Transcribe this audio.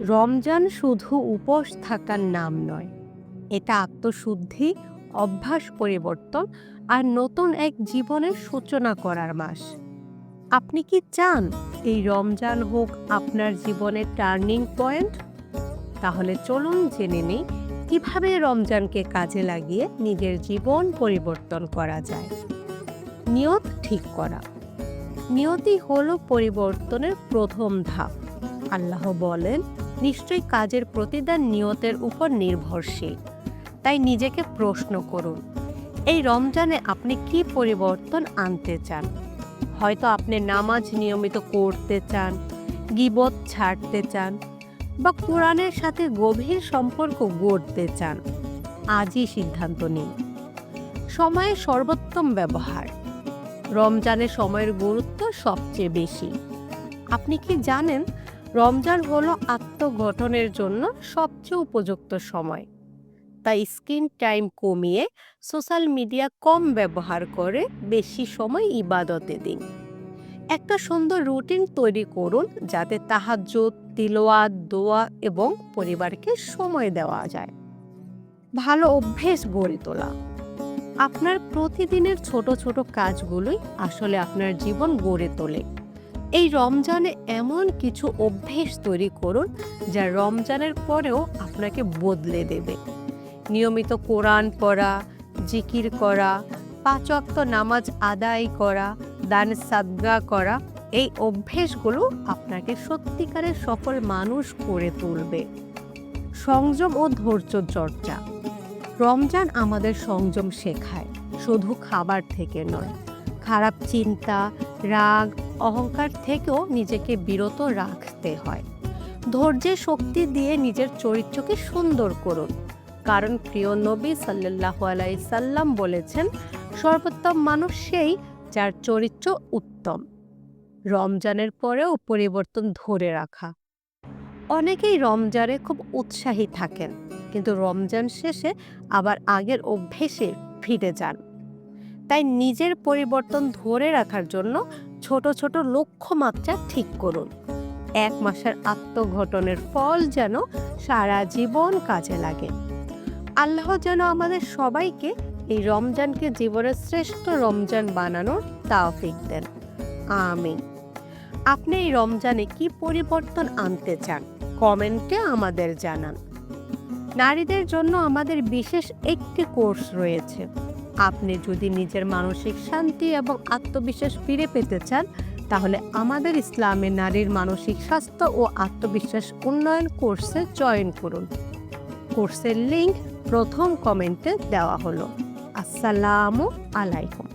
রমজান শুধু উপোস থাকার নাম নয়, এটা আত্মশুদ্ধি, অভ্যাস পরিবর্তন আর নতুন এক জীবনের সূচনা করার মাস। আপনি কি চান এই রমজান হোক আপনার জীবনের টার্নিং পয়েন্ট? তাহলে চলুন জেনে নিই কিভাবে রমজানকে কাজে লাগিয়ে নিজের জীবন পরিবর্তন করা যায়। নিয়ত ঠিক করা। নিয়তই হলো পরিবর্তনের প্রথম ধাপ। আল্লাহ বলেন, নিশ্চয়ই কাজের প্রতিদান নিয়তের উপর নির্ভরশীল। তাই নিজেকে প্রশ্ন করুন, এই রমজানে আপনি কি পরিবর্তন আনতে চান? হয়তো আপনি নামাজ নিয়মিত করতে চান, গীবত ছাড়তে চান, বা কোরআনের সাথে গভীর সম্পর্ক গড়তে চান। আজই সিদ্ধান্ত নিন। সময়ের সর্বোত্তম ব্যবহার। রমজানে সময়ের গুরুত্ব সবচেয়ে বেশি। আপনি কি জানেন, রমজান হলো আত্মগঠনের জন্য সবচেয়ে উপযুক্ত সময়। তাই স্ক্রিন টাইম কমিয়ে সোশ্যাল মিডিয়া কম ব্যবহার করে বেশি সময় ইবাদতে দিন। একটা সুন্দর রুটিন তৈরি করুন যাতে তাহাজ্জুদ, তিলাওয়াত, দোয়া এবং পরিবারকে সময় দেওয়া যায়। ভালো অভ্যেস গড়ে তোলা। আপনার প্রতিদিনের ছোট ছোট কাজগুলোই আসলে আপনার জীবন গড়ে তোলে। এই রমজানে এমন কিছু অভ্যেস তৈরি করুন যা রমজানের পরেও আপনাকে বদলে দেবে। নিয়মিত কোরআন পড়া, জিকির করা, 5 ওয়াক্ত নামাজ আদায় করা, দান সাদকা করা, এই অভ্যেসগুলো আপনাকে সত্যিকারের সফল মানুষ করে তুলবে। সংযম ও ধৈর্য চর্চা। রমজান আমাদের সংযম শেখায়, শুধু খাবার থেকে নয়। খারাপ চিন্তা, রাগ, অহংকার থেকেও নিজেকে বিরত রাখতে হয়। ধৈর্যের শক্তি দিয়ে নিজের চরিত্রকে সুন্দর করুন, কারণ প্রিয় নবী সাল্লাল্লাহু আলাইহি সাল্লাম বলেছেন, সর্বোত্তম মানুষ সেই যার চরিত্র উত্তম। রমজানের পরেও পরিবর্তন ধরে রাখা। অনেকেই রমজানে খুব উৎসাহী থাকেন, কিন্তু রমজান শেষে আবার আগের অভ্যেসে ফিরে যান। তাই নিজের পরিবর্তন ধরে রাখার জন্য ছোট ছোট লক্ষ্যমাত্রা ঠিক করুন। 1 মাসের আত্মঘটনের ফল যেন সারা জীবন কাজে লাগে। আল্লাহ যেন আমাদের সবাইকে এই রমজানকে জীবনের শ্রেষ্ঠ রমজান বানানোর তৌফিক দেন। আমিন। আপনি এই রমজানে কি পরিবর্তন আনতে চান? কমেন্টে আমাদের জানান। নারীদের জন্য আমাদের বিশেষ একটি কোর্স রয়েছে। আপনি যদি নিজের মানসিক শান্তি এবং আত্মবিশ্বাস ফিরে পেতে চান, তাহলে আমাদের ইসলামে নারীর মানসিক স্বাস্থ্য ও আত্মবিশ্বাস উন্নয়ন কোর্সে জয়েন করুন। কোর্সের লিংক প্রথম কমেন্টে দেওয়া হলো। আসসালামু আলাইকুম।